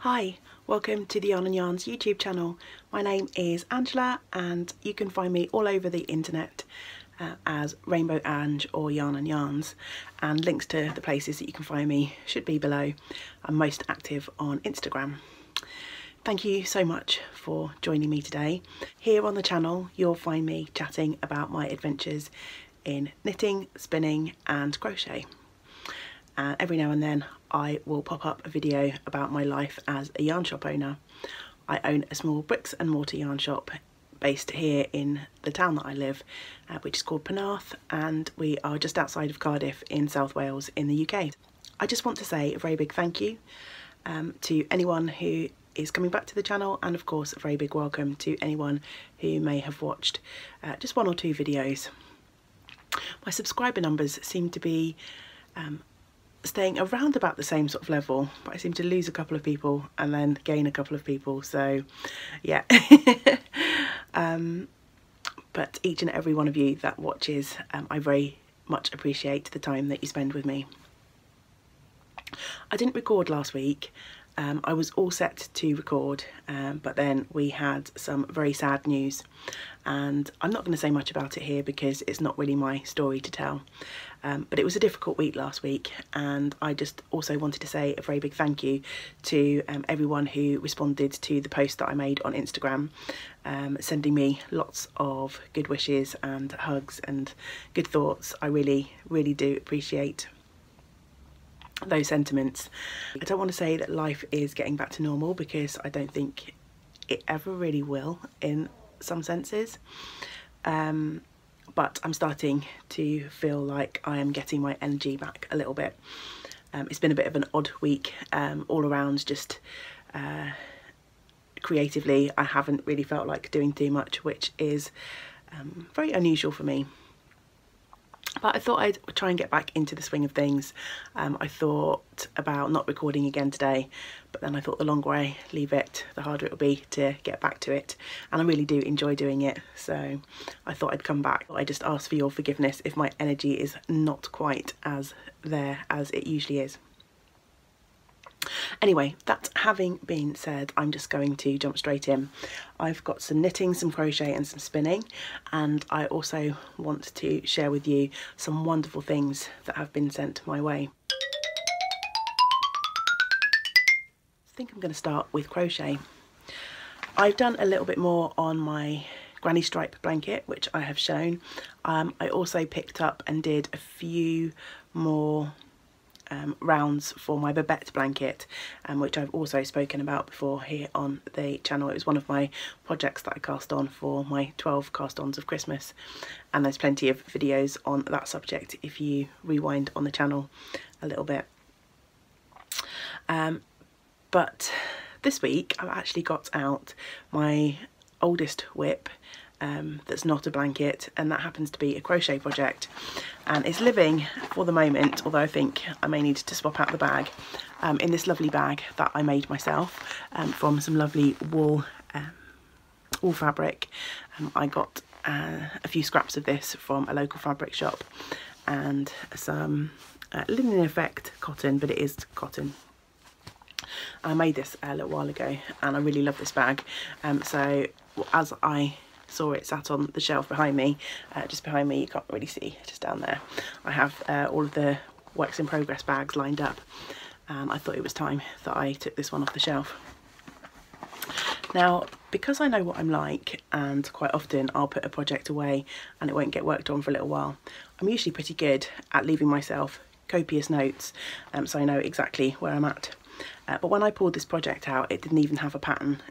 Hi, welcome to the Yarn and Yarns YouTube channel. My name is Angela and you can find me all over the internet as Rainbow Ange or Yarn and Yarns, and links to the places that you can find me should be below. I'm most active on Instagram. Thank you so much for joining me today. Here on the channel you'll find me chatting about my adventures in knitting, spinning and crochet. Every now and then I will pop up a video about my life as a yarn shop owner. I own a small bricks and mortar yarn shop based here in the town that I live, which is called Penarth, and we are just outside of Cardiff in South Wales in the UK. I just want to say a very big thank you to anyone who is coming back to the channel, and of course a very big welcome to anyone who may have watched just one or two videos. My subscriber numbers seem to be staying around about the same sort of level, but I seem to lose a couple of people and then gain a couple of people, so yeah. But each and every one of you that watches, I very much appreciate the time that you spend with me. I didn't record last week. I was all set to record, but then we had some very sad news, and I'm not going to say much about it here because it's not really my story to tell. But it was a difficult week last week, and I just also wanted to say a very big thank you to everyone who responded to the post that I made on Instagram, sending me lots of good wishes and hugs and good thoughts. I really do appreciate those sentiments. I don't want to say that life is getting back to normal because I don't think it ever really will in some senses, but I'm starting to feel like I am getting my energy back a little bit. It's been a bit of an odd week all around, just creatively I haven't really felt like doing too much, which is very unusual for me. But I thought I'd try and get back into the swing of things. I thought about not recording again today, but then I thought the longer I leave it, the harder it will be to get back to it. And I really do enjoy doing it, so I thought I'd come back. I just ask for your forgiveness if my energy is not quite as there as it usually is. Anyway, that having been said, I'm just going to jump straight in. I've got some knitting, some crochet and some spinning, and I also want to share with you some wonderful things that have been sent my way. I think I'm going to start with crochet. I've done a little bit more on my granny stripe blanket, which I have shown. I also picked up and did a few more rounds for my Babette blanket, which I've also spoken about before here on the channel. It was one of my projects that I cast on for my 12 cast-ons of Christmas, and there's plenty of videos on that subject if you rewind on the channel a little bit. But this week I've actually got out my oldest WIP that's not a blanket, and that happens to be a crochet project, and it's living for the moment, although I think I may need to swap out the bag, in this lovely bag that I made myself from some lovely wool fabric. I got a few scraps of this from a local fabric shop, and some linen effect cotton, but it is cotton. I made this a little while ago and I really love this bag, so as I saw it sat on the shelf behind me, just behind me, you can't really see, just down there, I have all of the works in progress bags lined up, and I thought it was time that I took this one off the shelf. Now, because I know what I'm like, and quite often I'll put a project away and it won't get worked on for a little while, I'm usually pretty good at leaving myself copious notes, so I know exactly where I'm at. But when I pulled this project out, it didn't even have a pattern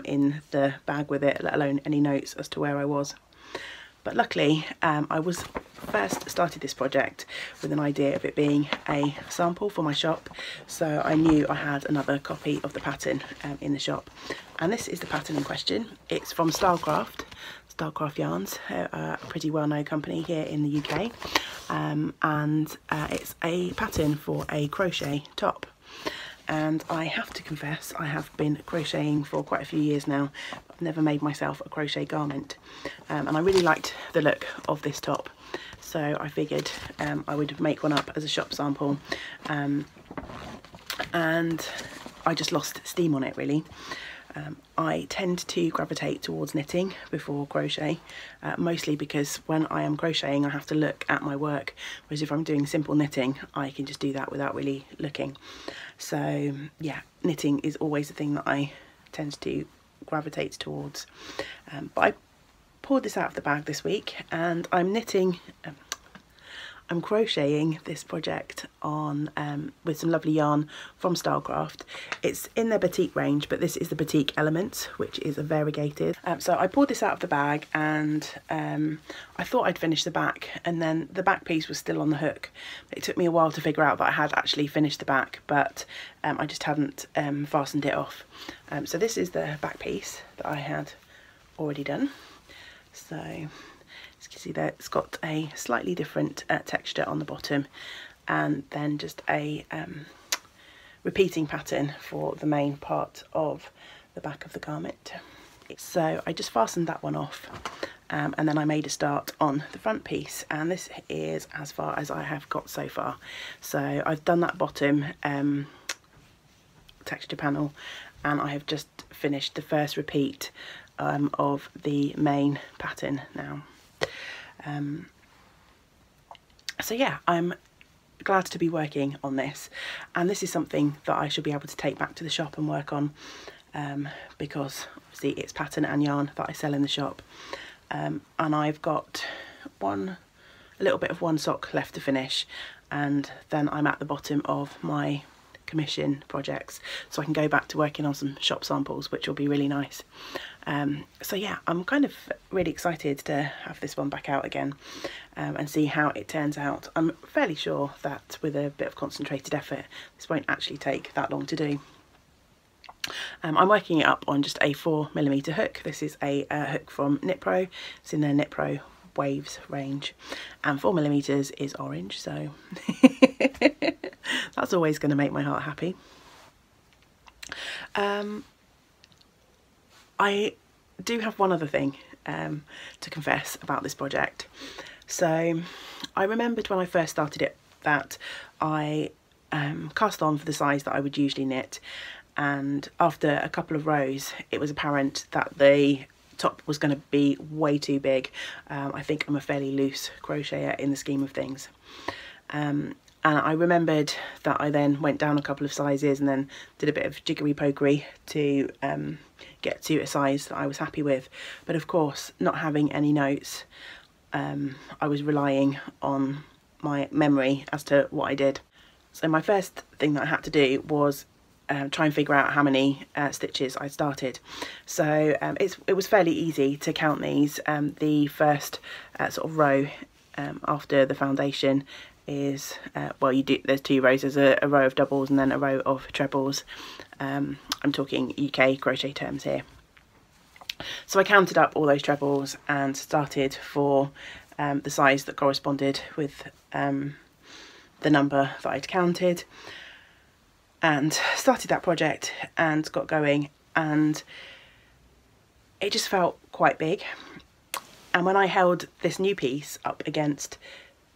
in the bag with it, let alone any notes as to where I was. But luckily, I was first started this project with an idea of it being a sample for my shop, so I knew I had another copy of the pattern in the shop. And this is the pattern in question. It's from Stylecraft Yarns, a pretty well-known company here in the UK, and it's a pattern for a crochet top. And I have to confess, I have been crocheting for quite a few years now. I've never made myself a crochet garment, and I really liked the look of this top, so I figured I would make one up as a shop sample, and I just lost steam on it really. I tend to gravitate towards knitting before crochet, mostly because when I am crocheting I have to look at my work, whereas if I'm doing simple knitting I can just do that without really looking. So yeah, knitting is always the thing that I tend to gravitate towards. But I poured this out of the bag this week and I'm knitting, I'm crocheting this project on with some lovely yarn from Stylecraft. It's in their Batik range, but this is the Batik Element, which is a variegated. So I poured this out of the bag and I thought I'd finished the back, and then the back piece was still on the hook. It took me a while to figure out that I had actually finished the back, but I just hadn't fastened it off. So this is the back piece that I had already done. So as you can see there, it's got a slightly different texture on the bottom, and then just a repeating pattern for the main part of the back of the garment. So I just fastened that one off, and then I made a start on the front piece, and this is as far as I have got so far. So I've done that bottom texture panel, and I have just finished the first repeat of the main pattern now. So yeah, I'm glad to be working on this, and this is something that I should be able to take back to the shop and work on, because obviously it's pattern and yarn that I sell in the shop, and I've got a little bit of one sock left to finish, and then I'm at the bottom of my commission projects, so I can go back to working on some shop samples, which will be really nice. So yeah, I'm kind of really excited to have this one back out again, and see how it turns out. I'm fairly sure that with a bit of concentrated effort this won't actually take that long to do. I'm working it up on just a 4mm hook. This is a hook from Knit Pro. It's in their Knit Pro Waves range, and 4mm is orange, so that's always going to make my heart happy. I do have one other thing to confess about this project. So I remembered when I first started it that I cast on for the size that I would usually knit, and after a couple of rows it was apparent that the top was going to be way too big. I think I'm a fairly loose crocheter in the scheme of things. And I remembered that I then went down a couple of sizes and then did a bit of jiggery pokery to get to a size that I was happy with. But of course, not having any notes, I was relying on my memory as to what I did. So my first thing that I had to do was try and figure out how many stitches I started. So it was fairly easy to count these. The first sort of row after the foundation is well, there's two rows. There's a row of doubles and then a row of trebles. I'm talking UK crochet terms here. So I counted up all those trebles and started for the size that corresponded with the number that I'd counted, and started that project and got going, and it just felt quite big. And when I held this new piece up against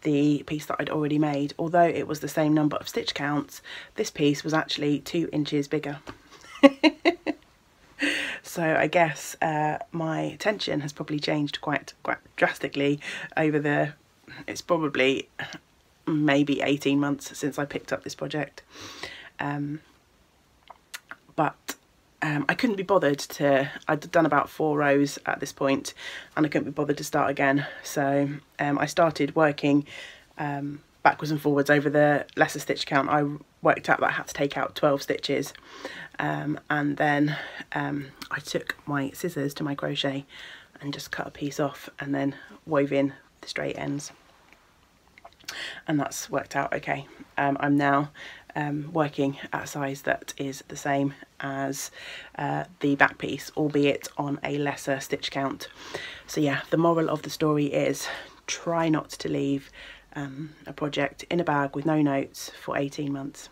the piece that I'd already made, although it was the same number of stitch counts, this piece was actually 2 inches bigger. So I guess my tension has probably changed quite drastically over it's probably maybe 18 months since I picked up this project. But I couldn't be bothered I'd done about 4 rows at this point, and I couldn't be bothered to start again. So I started working backwards and forwards over the lesser stitch count. I worked out that I had to take out 12 stitches, and then I took my scissors to my crochet and just cut a piece off and then wove in the straight ends, and that's worked out okay. I'm now working at a size that is the same as the back piece, albeit on a lesser stitch count. So yeah, the moral of the story is try not to leave a project in a bag with no notes for 18 months.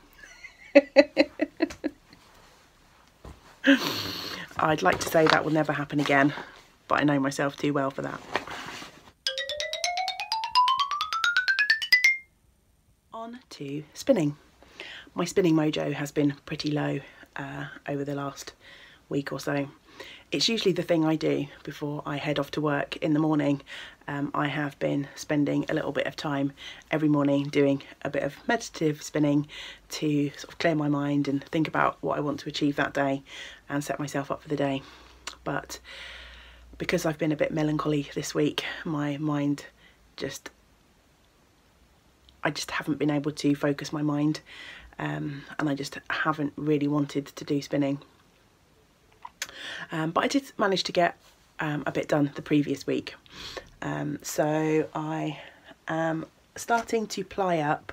I'd like to say that will never happen again, but I know myself too well for that. On to spinning. My spinning mojo has been pretty low over the last week or so. It's usually the thing I do before I head off to work in the morning. I have been spending a little bit of time every morning doing a bit of meditative spinning to sort of clear my mind and think about what I want to achieve that day and set myself up for the day. But because I've been a bit melancholy this week, my mind I just haven't been able to focus my mind, and I just haven't really wanted to do spinning. But I did manage to get a bit done the previous week. So I am starting to ply up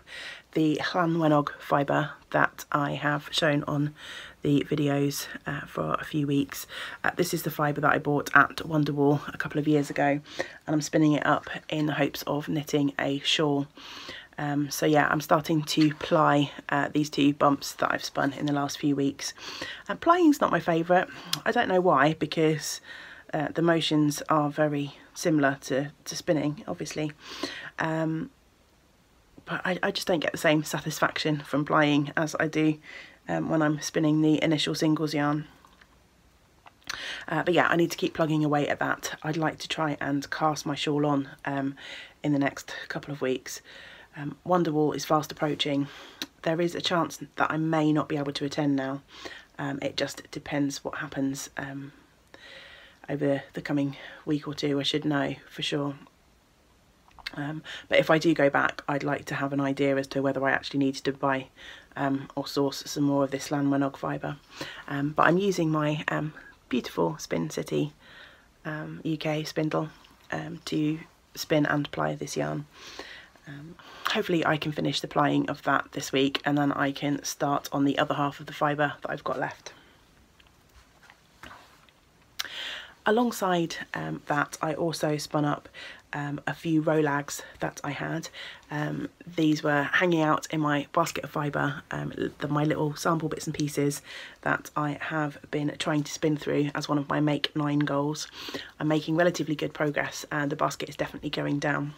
the Llanwenog fibre that I have shown on the videos for a few weeks. This is the fibre that I bought at Wonderwall a couple of years ago, and I'm spinning it up in the hopes of knitting a shawl. So yeah, I'm starting to ply these two bumps that I've spun in the last few weeks. Plying's not my favourite. I don't know why, because the motions are very similar to spinning, obviously. But I just don't get the same satisfaction from plying as I do when I'm spinning the initial singles yarn. But yeah, I need to keep plugging away at that. I'd like to try and cast my shawl on in the next couple of weeks. Wonderwall is fast approaching. There is a chance that I may not be able to attend now. It just depends what happens over the coming week or two. I should know for sure. But if I do go back, I'd like to have an idea as to whether I actually need to buy or source some more of this Llanwenog fibre. But I'm using my beautiful Spin City UK spindle to spin and ply this yarn. Hopefully I can finish the plying of that this week, and then I can start on the other half of the fibre that I've got left. Alongside that, I also spun up a few rolags that I had. These were hanging out in my basket of fibre, my little sample bits and pieces that I have been trying to spin through as one of my Make 9 goals. I'm making relatively good progress, and the basket is definitely going down.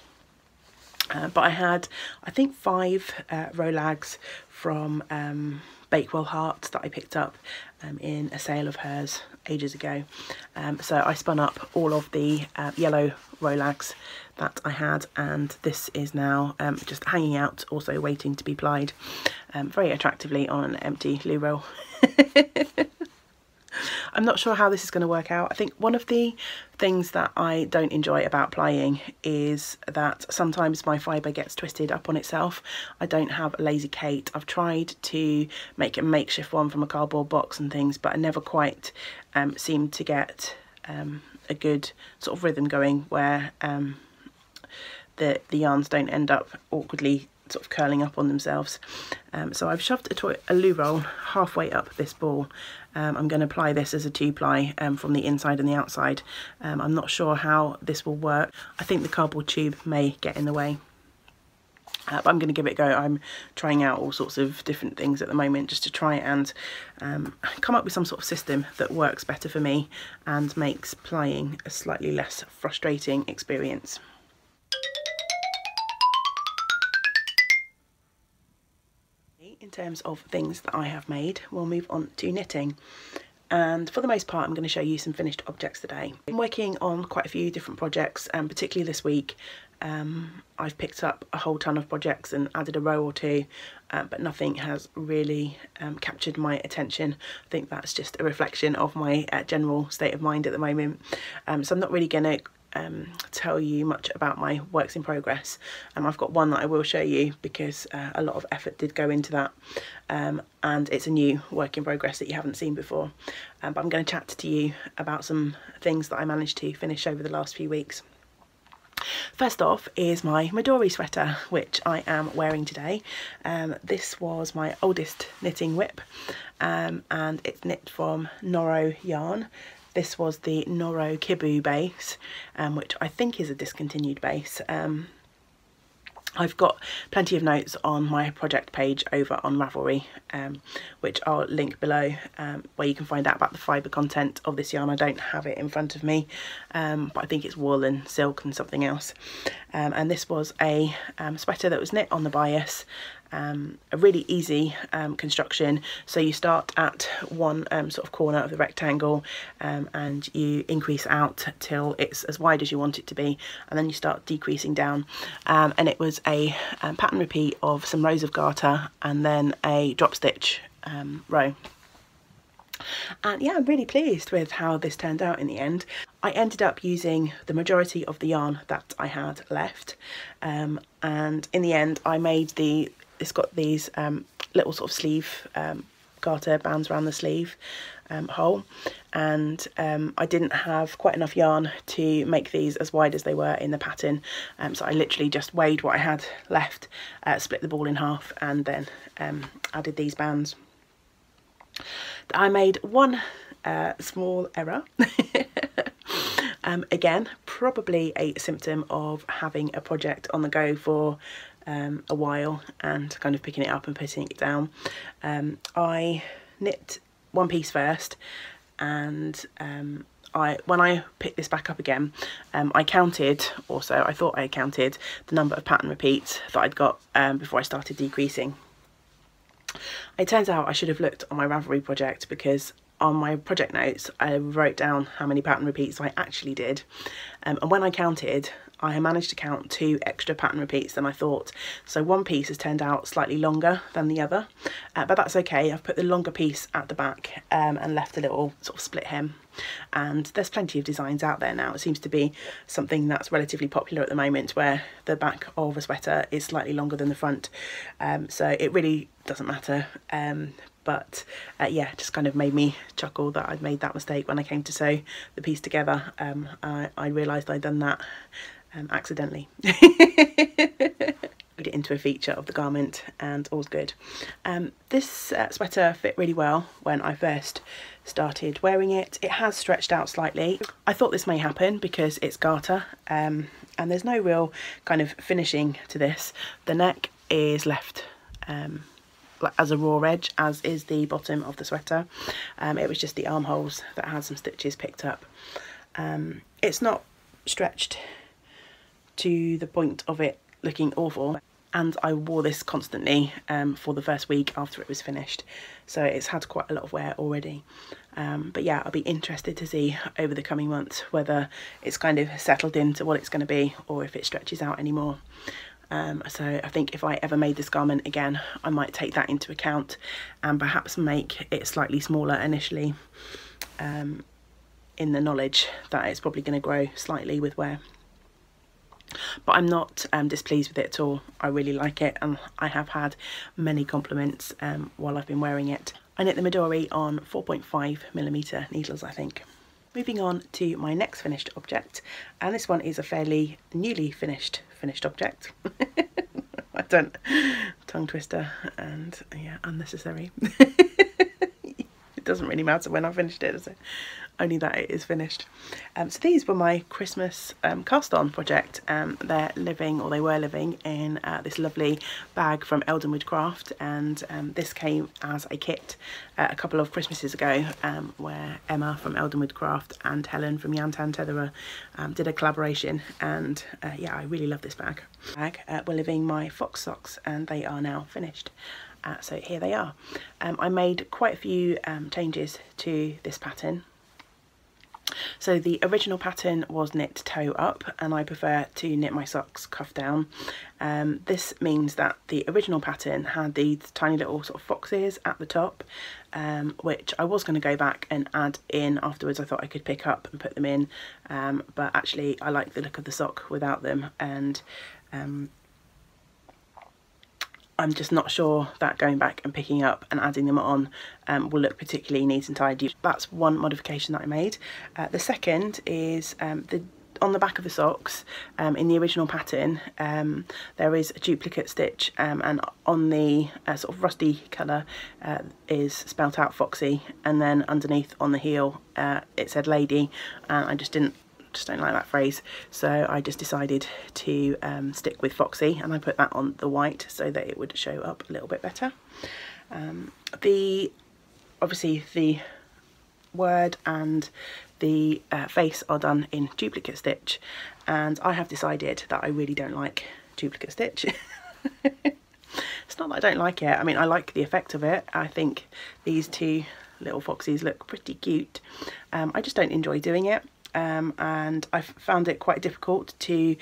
But I had, I think, 5 rolags from Bakewell Heart that I picked up in a sale of hers ages ago. So I spun up all of the yellow rolags that I had, and this is now just hanging out, also waiting to be plied very attractively on an empty loo roll. I'm not sure how this is going to work out. I think one of the things that I don't enjoy about plying is that sometimes my fibre gets twisted up on itself. I don't have a lazy Kate. I've tried to make a makeshift one from a cardboard box and things, but I never quite seem to get a good sort of rhythm going where the yarns don't end up awkwardly sort of curling up on themselves. So I've shoved a loo roll halfway up this ball. I'm going to apply this as a 2-ply from the inside and the outside. I'm not sure how this will work. I think the cardboard tube may get in the way. But I'm going to give it a go. I'm trying out all sorts of different things at the moment just to try and come up with some sort of system that works better for me and makes plying a slightly less frustrating experience. In terms of things that I have made, we'll move on to knitting. And for the most part, I'm going to show you some finished objects today. I've been working on quite a few different projects, and particularly this week I've picked up a whole ton of projects and added a row or two, but nothing has really captured my attention. I think that's just a reflection of my general state of mind at the moment. So I'm not really going to tell you much about my works in progress. I've got one that I will show you because a lot of effort did go into that, and it's a new work in progress that you haven't seen before. But I'm going to chat to you about some things that I managed to finish over the last few weeks. First off is my Midori sweater, which I am wearing today. This was my oldest knitting WIP, and it's knit from Noro yarn. This was the Noro Kibu base, which I think is a discontinued base. I've got plenty of notes on my project page over on Ravelry, which I'll link below, where you can find out about the fibre content of this yarn. I don't have it in front of me, but I think it's wool and silk and something else. And this was a sweater that was knit on the bias, a really easy construction. So you start at one sort of corner of the rectangle, and you increase out till it's as wide as you want it to be, and then you start decreasing down. And it was a pattern repeat of some rows of garter and then a drop stitch row. And yeah, I'm really pleased with how this turned out in the end. I ended up using the majority of the yarn that I had left, and in the end I made it's got these little sort of sleeve garter bands around the sleeve hole, and I didn't have quite enough yarn to make these as wide as they were in the pattern, so I literally just weighed what I had left, split the ball in half, and then added these bands. I made one small error. Again, probably a symptom of having a project on the go for a while and kind of picking it up and putting it down. I knit one piece first, and when I picked this back up again, I counted, also I thought I counted the number of pattern repeats that I'd got before I started decreasing. It turns out I should have looked on my Ravelry project, because on my project notes I wrote down how many pattern repeats I actually did, and when I counted, I managed to count 2 extra pattern repeats than I thought. So one piece has turned out slightly longer than the other, but that's okay. I've put the longer piece at the back and left a little sort of split hem, and there's plenty of designs out there now. It seems to be something that's relatively popular at the moment, where the back of a sweater is slightly longer than the front, so it really doesn't matter. But yeah, it just kind of made me chuckle that I'd made that mistake when I came to sew the piece together. I realised I'd done that accidentally. Put it into a feature of the garment and all's good. This sweater fit really well when I first started wearing it. It has stretched out slightly. I thought this may happen because it's garter, and there's no real kind of finishing to this. The neck is left as a raw edge, as is the bottom of the sweater. It was just the armholes that had some stitches picked up. It's not stretched to the point of it looking awful, and I wore this constantly for the first week after it was finished, so it's had quite a lot of wear already. But yeah, I'll be interested to see over the coming months whether it's kind of settled into what it's going to be, or if it stretches out anymore. So I think if I ever made this garment again, I might take that into account and perhaps make it slightly smaller initially, in the knowledge that it's probably going to grow slightly with wear. But I'm not displeased with it at all. I really like it, and I have had many compliments while I've been wearing it. I knit the Midori on 4.5mm needles, I think. Moving on to my next finished object, and this one is a fairly newly finished object. I don't, tongue twister, and yeah, unnecessary. It doesn't really matter when I finished it, does it? Only that it is finished. So these were my Christmas cast on project. They're living, or they were living, in this lovely bag from Eldenwood Craft, and this came as a kit a couple of Christmases ago, where Emma from Eldenwood Craft and Helen from Yantan Tetherer did a collaboration, and yeah, I really love this bag. Were living my fox socks, and they are now finished. So here they are. I made quite a few changes to this pattern. So the original pattern was knit toe up, and I prefer to knit my socks cuff down. This means that the original pattern had these tiny little sort of foxes at the top, which I was going to go back and add in afterwards. I thought I could pick up and put them in, but actually I like the look of the sock without them, and I'm just not sure that going back and picking up and adding them on will look particularly neat and tidy. That's one modification that I made. The second is on the back of the socks, in the original pattern, there is a duplicate stitch, and on the sort of rusty colour is spelt out Foxy, and then underneath on the heel it said Lady, and I just don't like that phrase, so I just decided to stick with Foxy, and I put that on the white so that it would show up a little bit better. Obviously the word and the face are done in duplicate stitch, and I have decided that I really don't like duplicate stitch. It's not that I don't like it. I mean, I like the effect of it. I think these two little foxies look pretty cute. I just don't enjoy doing it. And I've found it quite difficult to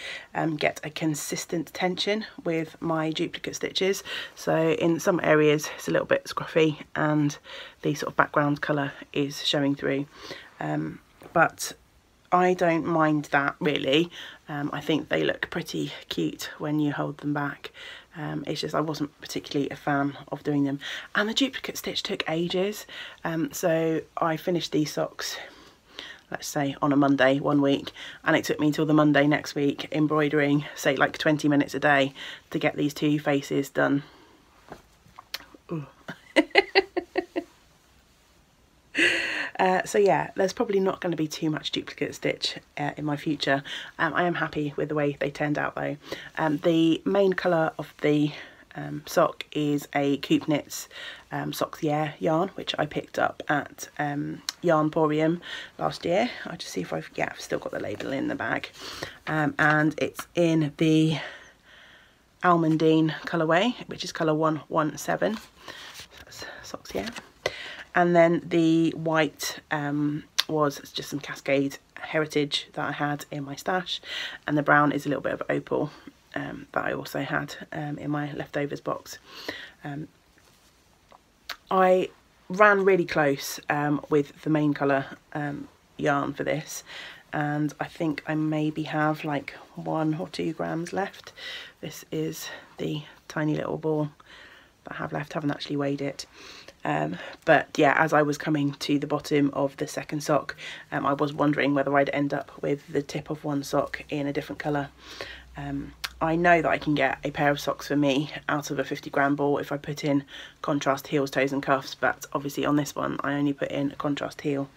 get a consistent tension with my duplicate stitches. So in some areas it's a little bit scruffy and the sort of background colour is showing through. But I don't mind that really. I think they look pretty cute when you hold them back. It's just I wasn't particularly a fan of doing them, and the duplicate stitch took ages. So I finished these socks, let's say on a Monday one week, and it took me till the Monday next week embroidering, say like 20 minutes a day to get these two faces done. So yeah, there's probably not going to be too much duplicate stitch in my future. I am happy with the way they turned out though. The main colour of the sock is a Coop Knits Soxier yarn, which I picked up at Yarnporium last year. I'll just see if I've still got the label in the bag. And it's in the Almondine colourway, which is colour 117. That's Soxier. And then the white was just some Cascade Heritage that I had in my stash, and the brown is a little bit of opal that I also had in my leftovers box. I ran really close with the main colour yarn for this, and I think I maybe have like 1 or 2 grams left. This is the tiny little ball that I have left. Haven't actually weighed it. But yeah, as I was coming to the bottom of the second sock, I was wondering whether I'd end up with the tip of one sock in a different colour. I know that I can get a pair of socks for me out of a 50-gram ball if I put in contrast heels, toes and cuffs, but obviously on this one I only put in a contrast heel.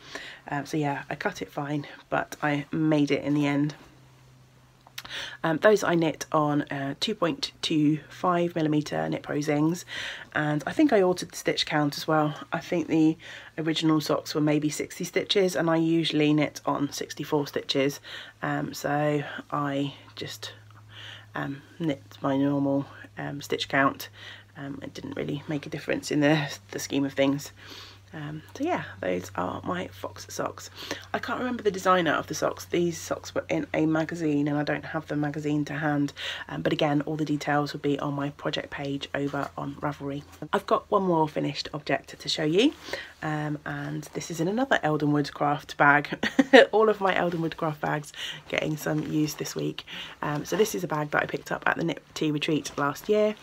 So yeah, I cut it fine, but I made it in the end. Those I knit on 2.25mm knit pro zings, and I think I altered the stitch count as well. I think the original socks were maybe 60 stitches and I usually knit on 64 stitches, so I just knit my normal stitch count. It didn't really make a difference in the scheme of things. So yeah, those are my fox socks. I can't remember the designer of the socks. These socks were in a magazine and I don't have the magazine to hand, but again, all the details will be on my project page over on Ravelry. I've got one more finished object to show you, and this is in another Eldenwood craft bag. All of my Eldenwood craft bags getting some use this week. So this is a bag that I picked up at the Knit Tea Retreat last year.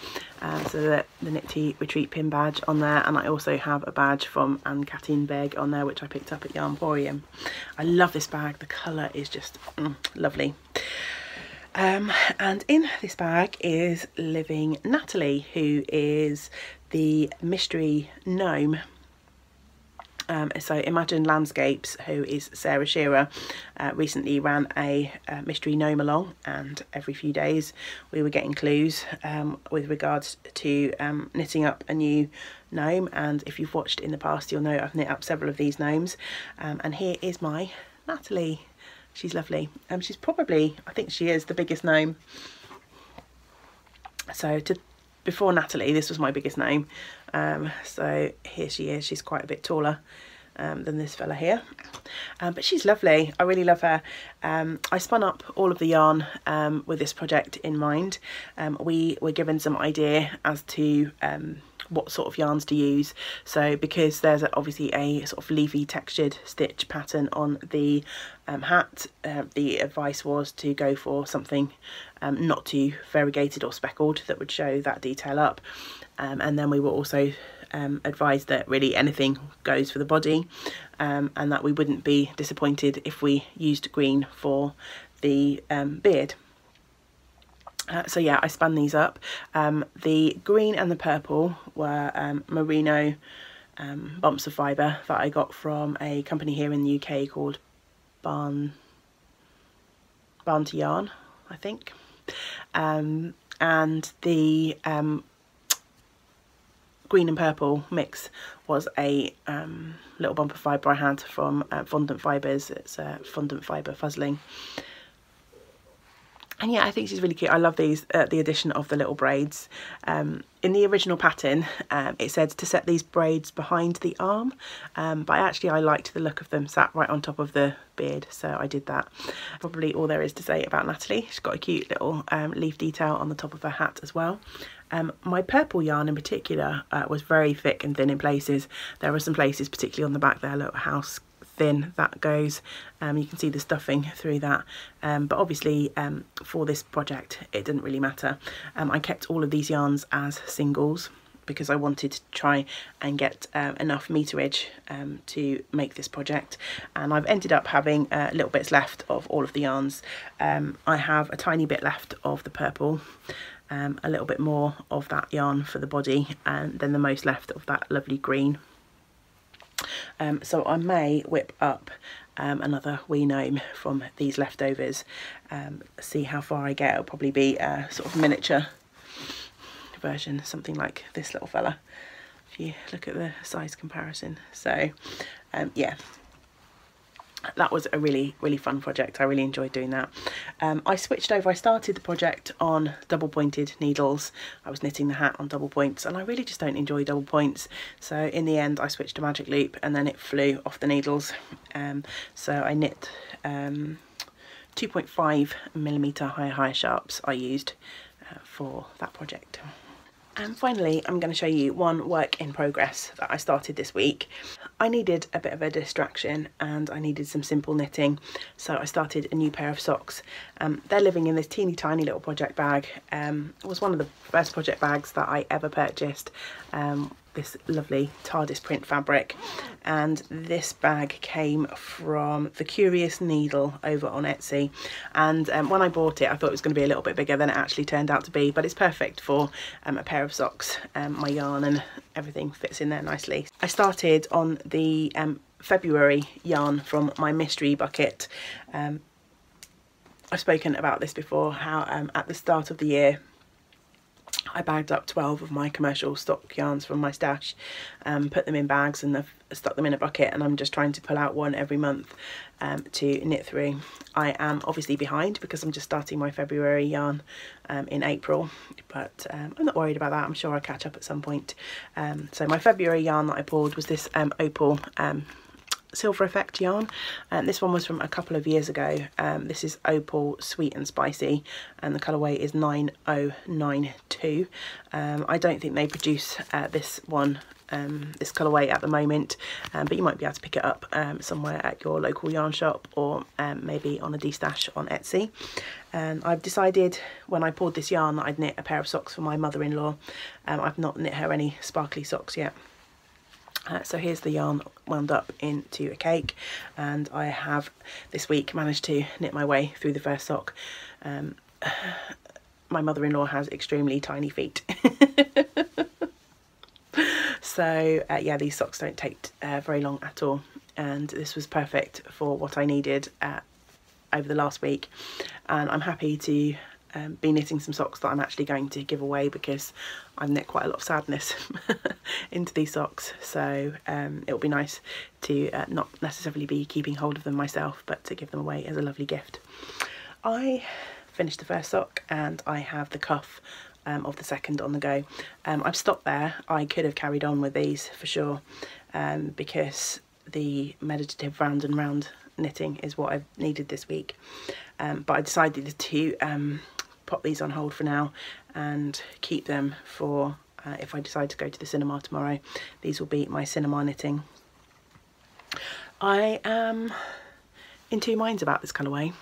So the Knit Tea Retreat pin badge on there, and I also have a badge from Anne-Catherine Begg on there, which I picked up at Yarnporium. I love this bag. The colour is just lovely. And in this bag is living Natalie, who is the mystery gnome. So Imagine Landscapes, who is Sarah Shearer, recently ran a mystery gnome along, and every few days we were getting clues with regards to knitting up a new gnome. And if you've watched in the past, you'll know I've knit up several of these gnomes, and here is my Natalie. She's lovely. She's probably, I think she is the biggest gnome. So before Natalie, this was my biggest gnome. So here she is. She's quite a bit taller than this fella here, but she's lovely. I really love her. I spun up all of the yarn with this project in mind. We were given some idea as to what sort of yarns to use. So because there's obviously a sort of leafy textured stitch pattern on the hat, the advice was to go for something not too variegated or speckled that would show that detail up. And then we were also advised that really anything goes for the body, and that we wouldn't be disappointed if we used green for the beard. So yeah, I spun these up. The green and the purple were merino bumps of fibre that I got from a company here in the UK called Barn to Yarn, I think. And the green and purple mix was a little bump of fibre I had from Fondant Fibres. It's Fondant Fibre Fuzzling. And yeah, I think she's really cute. I love these, the addition of the little braids. In the original pattern, it said to set these braids behind the arm, but I liked the look of them sat right on top of the beard, so I did that. Probably all there is to say about Natalie. She's got a cute little leaf detail on the top of her hat as well. My purple yarn in particular was very thick and thin in places. There were some places, particularly on the back there, look how thin that goes. You can see the stuffing through that, but obviously for this project it didn't really matter. I kept all of these yarns as singles because I wanted to try and get enough meterage to make this project, and I've ended up having little bits left of all of the yarns. I have a tiny bit left of the purple, a little bit more of that yarn for the body, and then the most left of that lovely green. So I may whip up another wee gnome from these leftovers, see how far I get. It'll probably be a sort of miniature version, something like this little fella, if you look at the size comparison. So yeah, that was a really fun project. I really enjoyed doing that. I switched over. I started the project on double pointed needles. I was knitting the hat on double points, and I really just don't enjoy double points, so in the end I switched to magic loop, and then it flew off the needles. So I knit 2.5mm high sharps I used for that project. And finally, I'm going to show you one work in progress that I started this week. I needed a bit of a distraction and I needed some simple knitting, so I started a new pair of socks. They're living in this teeny tiny little project bag. It was one of the first project bags that I ever purchased. This lovely TARDIS print fabric, and this bag came from The Curious Needle over on Etsy, and when I bought it I thought it was going to be a little bit bigger than it actually turned out to be, but it's perfect for a pair of socks. My yarn and everything fits in there nicely. I started on the February yarn from my mystery bucket. I've spoken about this before, how at the start of the year I bagged up 12 of my commercial stock yarns from my stash, put them in bags and I've stuck them in a bucket, and I'm just trying to pull out one every month to knit through. I am obviously behind because I'm just starting my February yarn in April, but I'm not worried about that. I'm sure I'll catch up at some point. So my February yarn that I pulled was this opal silver effect yarn, and this one was from a couple of years ago. This is Opal Sweet and Spicy, and the colourway is 9092. I don't think they produce this one, this colourway at the moment, but you might be able to pick it up somewhere at your local yarn shop, or maybe on a destash on Etsy. And I've decided when I poured this yarn that I'd knit a pair of socks for my mother-in-law. I've not knit her any sparkly socks yet. So here's the yarn wound up into a cake, and I have this week managed to knit my way through the first sock. My mother-in-law has extremely tiny feet. So yeah, these socks don't take very long at all, and this was perfect for what I needed over the last week. And I'm happy to be knitting some socks that I'm actually going to give away, because I've knit quite a lot of sadness into these socks, so it'll be nice to not necessarily be keeping hold of them myself, but to give them away as a lovely gift. I finished the first sock and I have the cuff of the second on the go. I've stopped there. I could have carried on with these for sure, because the meditative round and round knitting is what I've needed this week, but I decided to pop these on hold for now and keep them for if I decide to go to the cinema tomorrow. These will be my cinema knitting. I am in two minds about this colourway.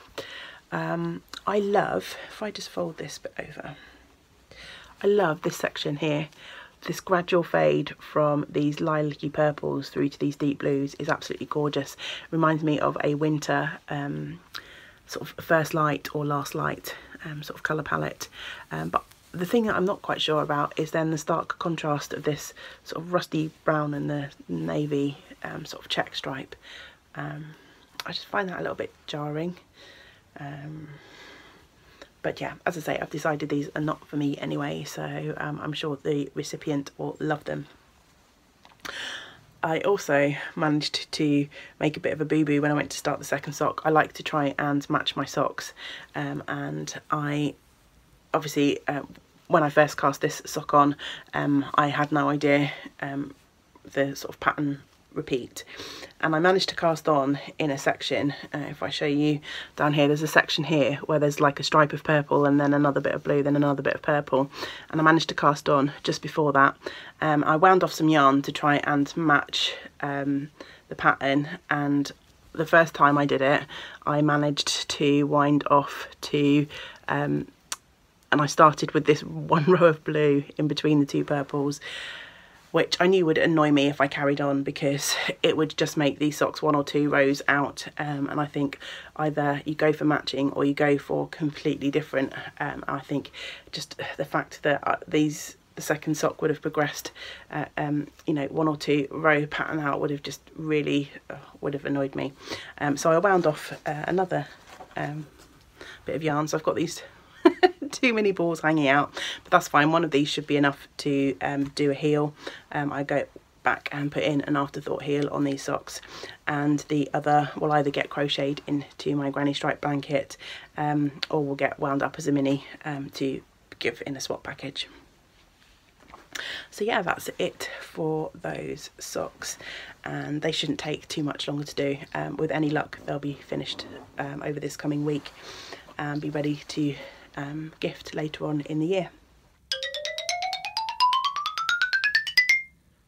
I love, if I just fold this bit over, I love this section here. This gradual fade from these lilac-y purples through to these deep blues is absolutely gorgeous. Reminds me of a winter sort of first light or last light sort of colour palette. But the thing that I'm not quite sure about is then the stark contrast of this sort of rusty brown and the navy sort of check stripe. I just find that a little bit jarring. But yeah, as I say, I've decided these are not for me anyway, so I'm sure the recipient will love them. I also managed to make a bit of a boo-boo when I went to start the second sock. I like to try and match my socks, and I obviously when I first cast this sock on, I had no idea the sort of pattern repeat, and I managed to cast on in a section. If I show you down here, there's a section here where there's like a stripe of purple and then another bit of blue, then another bit of purple, and I managed to cast on just before that. I wound off some yarn to try and match the pattern, and the first time I did it I managed to wind off to and I started with this one row of blue in between the two purples, which I knew would annoy me if I carried on, because it would just make these socks 1 or 2 rows out, and I think either you go for matching or you go for completely different. I think just the fact that the second sock would have progressed you know, 1 or 2 row pattern out would have just really would have annoyed me. So I wound off another bit of yarn. So I've got these too many balls hanging out, but that's fine. One of these should be enough to do a heel. I go back and put in an afterthought heel on these socks, and the other will either get crocheted into my granny stripe blanket or will get wound up as a mini to give in a swap package. So yeah, that's it for those socks, and they shouldn't take too much longer to do. With any luck they'll be finished over this coming week and be ready to gift later on in the year.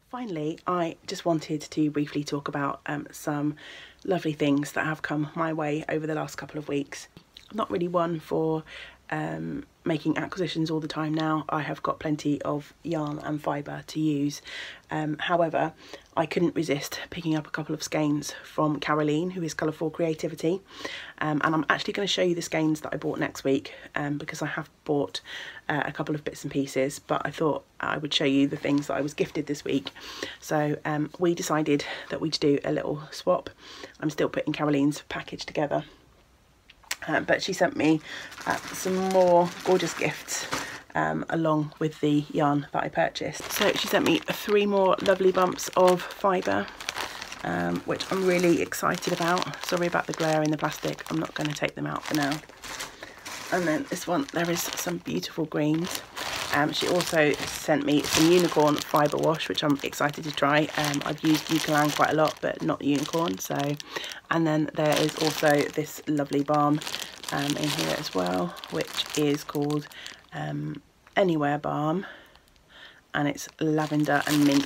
Finally, I just wanted to briefly talk about some lovely things that have come my way over the last couple of weeks. I'm not really one for making acquisitions all the time now. I have got plenty of yarn and fibre to use. However, I couldn't resist picking up a couple of skeins from Caroline, who is Colourful Creativity, and I'm actually going to show you the skeins that I bought next week, because I have bought a couple of bits and pieces, but I thought I would show you the things that I was gifted this week. So we decided that we'd do a little swap. I'm still putting Caroline's package together. But she sent me some more gorgeous gifts along with the yarn that I purchased. So she sent me 3 more lovely bumps of fibre, which I'm really excited about. Sorry about the glare in the plastic, I'm not going to take them out for now. And then this one, there is some beautiful greens. She also sent me some unicorn fibre wash, which I'm excited to try. I've used Eucalan quite a lot, but not unicorn. So, and then there is also this lovely balm in here as well, which is called Anywhere Balm, and it's lavender and mint.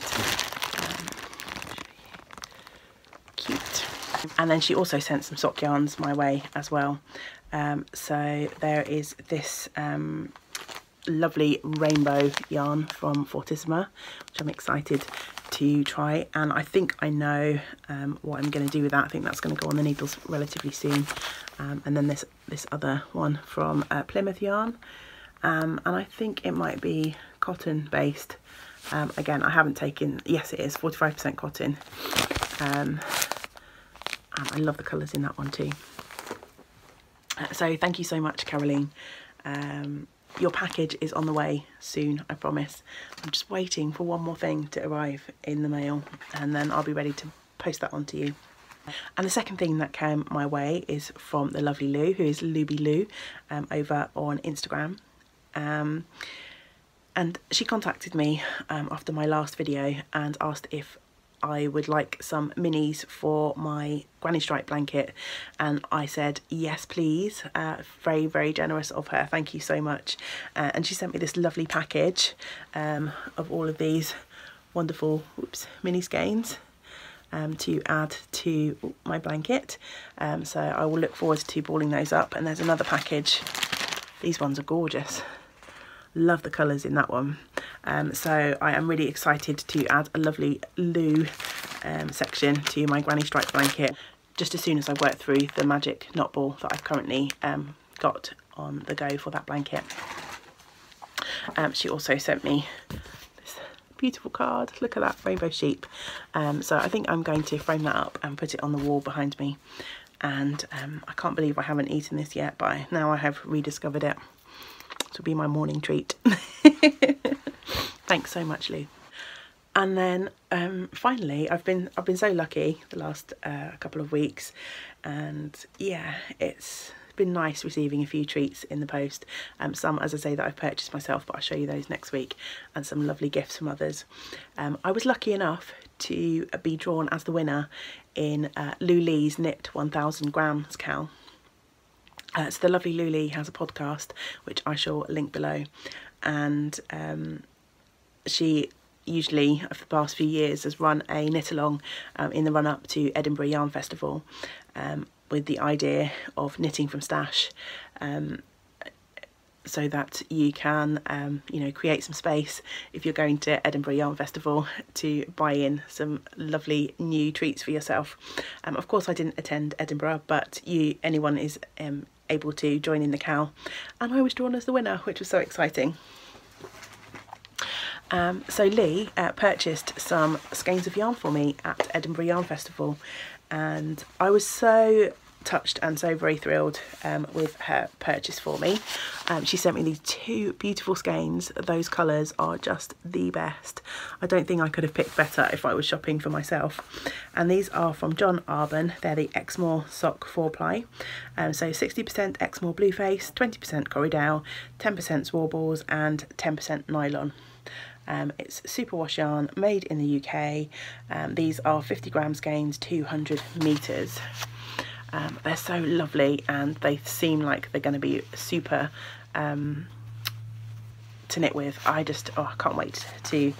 Cute. And then she also sent some sock yarns my way as well. So there is this lovely rainbow yarn from Fortissima, which I'm excited to try, and I think I know what I'm going to do with that. I think that's going to go on the needles relatively soon. And then this other one from Plymouth Yarn, and I think it might be cotton based. Again, I haven't taken, yes it is 45% cotton, and I love the colours in that one too. So thank you so much, Caroline. Your package is on the way soon, I promise. I'm just waiting for one more thing to arrive in the mail, and then I'll be ready to post that on to you. And the second thing that came my way is from the lovely Lou, who is Luby Lou, over on Instagram. And she contacted me after my last video and asked if I would like some minis for my granny stripe blanket, and I said yes please. Very, very generous of her, thank you so much. And she sent me this lovely package of all of these wonderful mini skeins to add to my blanket. So I will look forward to balling those up. And there's another package. These ones are gorgeous, love the colours in that one. So I am really excited to add a lovely Lou section to my granny stripe blanket just as soon as I work through the magic knot ball that I've currently got on the go for that blanket. She also sent me this beautiful card. Look at that rainbow sheep. So I think I'm going to frame that up and put it on the wall behind me. And I can't believe I haven't eaten this yet, but now I have rediscovered it. This will be my morning treat. Thanks so much, Lou. And then finally, I've been so lucky the last couple of weeks, and yeah, it's been nice receiving a few treats in the post. Some, as I say, that I've purchased myself, but I'll show you those next week, and some lovely gifts from others. I was lucky enough to be drawn as the winner in Lou Lee's Knit 1000 Grams Cal. So the lovely Lou Lee has a podcast, which I shall link below, and she usually for the past few years has run a knit along in the run up to Edinburgh Yarn Festival, with the idea of knitting from stash, so that you can you know, create some space if you're going to Edinburgh Yarn Festival to buy in some lovely new treats for yourself. Of course I didn't attend Edinburgh, but anyone is able to join in the Cal, and I was drawn as the winner, which was so exciting. So Lee purchased some skeins of yarn for me at Edinburgh Yarn Festival, and I was so touched and so very thrilled with her purchase for me. She sent me these two beautiful skeins. Those colours are just the best. I don't think I could have picked better if I was shopping for myself. And these are from John Arbon. They're the Exmoor Sock 4-ply. So 60% Exmoor Blueface, 20% Corriedale, 10% Swarballs and 10% nylon. It's superwash yarn, made in the UK. These are 50 gram skeins, 200 metres. They're so lovely, and they seem like they're going to be super to knit with. I can't wait to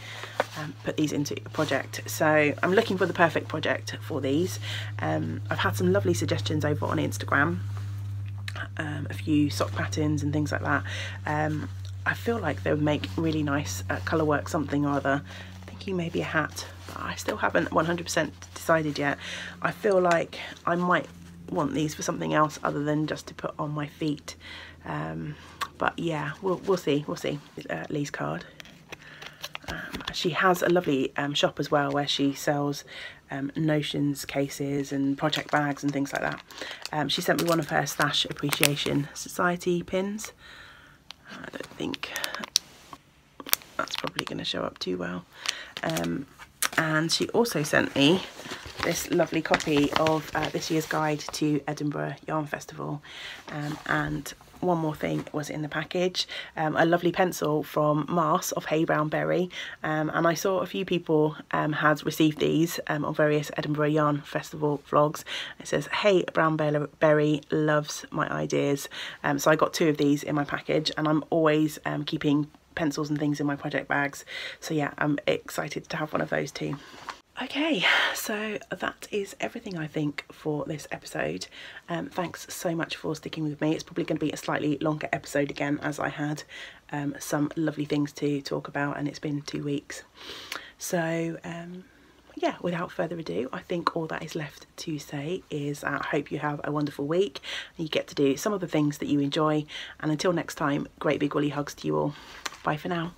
put these into a project. So I'm looking for the perfect project for these. I've had some lovely suggestions over on Instagram, a few sock patterns and things like that. I feel like they would make really nice colour work, something or other. Thinking maybe a hat, but I still haven't 100% decided yet. I feel like I might want these for something else other than just to put on my feet. But yeah, we'll see. Lee's card. She has a lovely shop as well, where she sells notions cases and project bags and things like that. She sent me one of her Stash Appreciation Society pins. I don't think that's probably going to show up too well. And she also sent me this lovely copy of this year's guide to Edinburgh Yarn Festival. And one more thing was in the package, a lovely pencil from Mars of Hey Brown Berry. And I saw a few people had received these on various Edinburgh Yarn Festival vlogs. It says, "Hey Brown Berry loves my ideas." So I got two of these in my package, and I'm always keeping pencils and things in my project bags. So yeah, I'm excited to have one of those too. Okay, so that is everything I think for this episode. Thanks so much for sticking with me. It's probably going to be a slightly longer episode again, as I had some lovely things to talk about, and it's been 2 weeks. So yeah, without further ado, I think all that is left to say is I hope you have a wonderful week and you get to do some of the things that you enjoy. And until next time, great big woolly hugs to you all. Bye for now.